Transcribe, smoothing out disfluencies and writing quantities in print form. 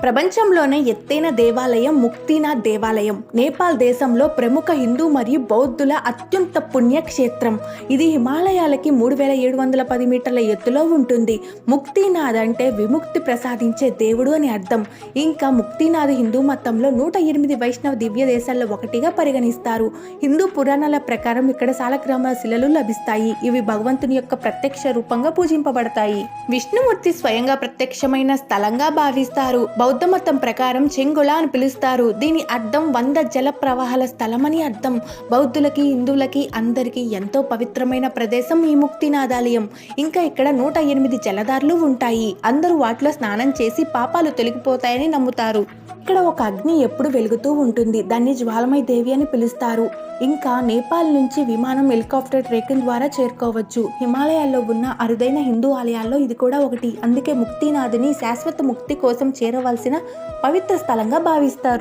ప్రపంచంలోనే ఎత్తైన దేవాలయం ముక్తినాథ్ దేవాలయం నేపాల్ దేశంలో ప్రముఖ హిందూ మరియు బౌద్ధుల అత్యంత పుణ్యక్షేత్రం. ఇది హిమాలయాలకి 3710 మీటర్ల ఎత్తులో ఉంటుంది. ముక్తినాథ్ అంటే విముక్తి ప్రసాదించే దేవుడు అని అర్థం. ఇంకా ముక్తినాథ్ హిందూ మతంలో 108 వైష్ణవ దివ్య దేశాల్లో ఒకటిగా పరిగణిస్తారు. హిందూ పురాణాల ప్రకారం ఇక్కడ సాలగ్రామ శిలలు లభిస్తాయి. ఇవి భగవంతుని యొక్క ప్రత్యక్ష రూపంగా పూజింపబడతాయి. విష్ణుమూర్తి స్వయంగా ప్రత్యక్షమైన స్థలంగా భావిస్తారు. బౌద్ధ మతం ప్రకారం చెంగుళ అని పిలుస్తారు. దీని అర్థం 100 జల ప్రవాహాల స్థలం అని అర్థం. బౌద్ధులకి హిందువులకి అందరికీ ఎంతో పవిత్రమైన ప్రదేశం ఈ ముక్తినాథాలయం. ఇంకా ఇక్కడ 108 జలధారలు ఉంటాయి. అందరూ వాటిలో స్నానం చేసి పాపాలు తొలగిపోతాయని నమ్ముతారు. ఇక్కడ ఒక అగ్ని ఎప్పుడు వెలుగుతూ ఉంటుంది. దాన్ని జ్వాలమయ దేవి అని పిలుస్తారు. ఇంకా నేపాల్ నుంచి విమానం, హెలికాప్టర్, ట్రెక్కింగ్ ద్వారా చేరుకోవచ్చు. హిమాలయాల్లో ఉన్న అరుదైన హిందూ ఆలయాల్లో ఇది కూడా ఒకటి. అందుకే ముక్తినాథ్ని శాశ్వత ముక్తి కోసం చేరవలసిన పవిత్ర స్థలంగా భావిస్తారు.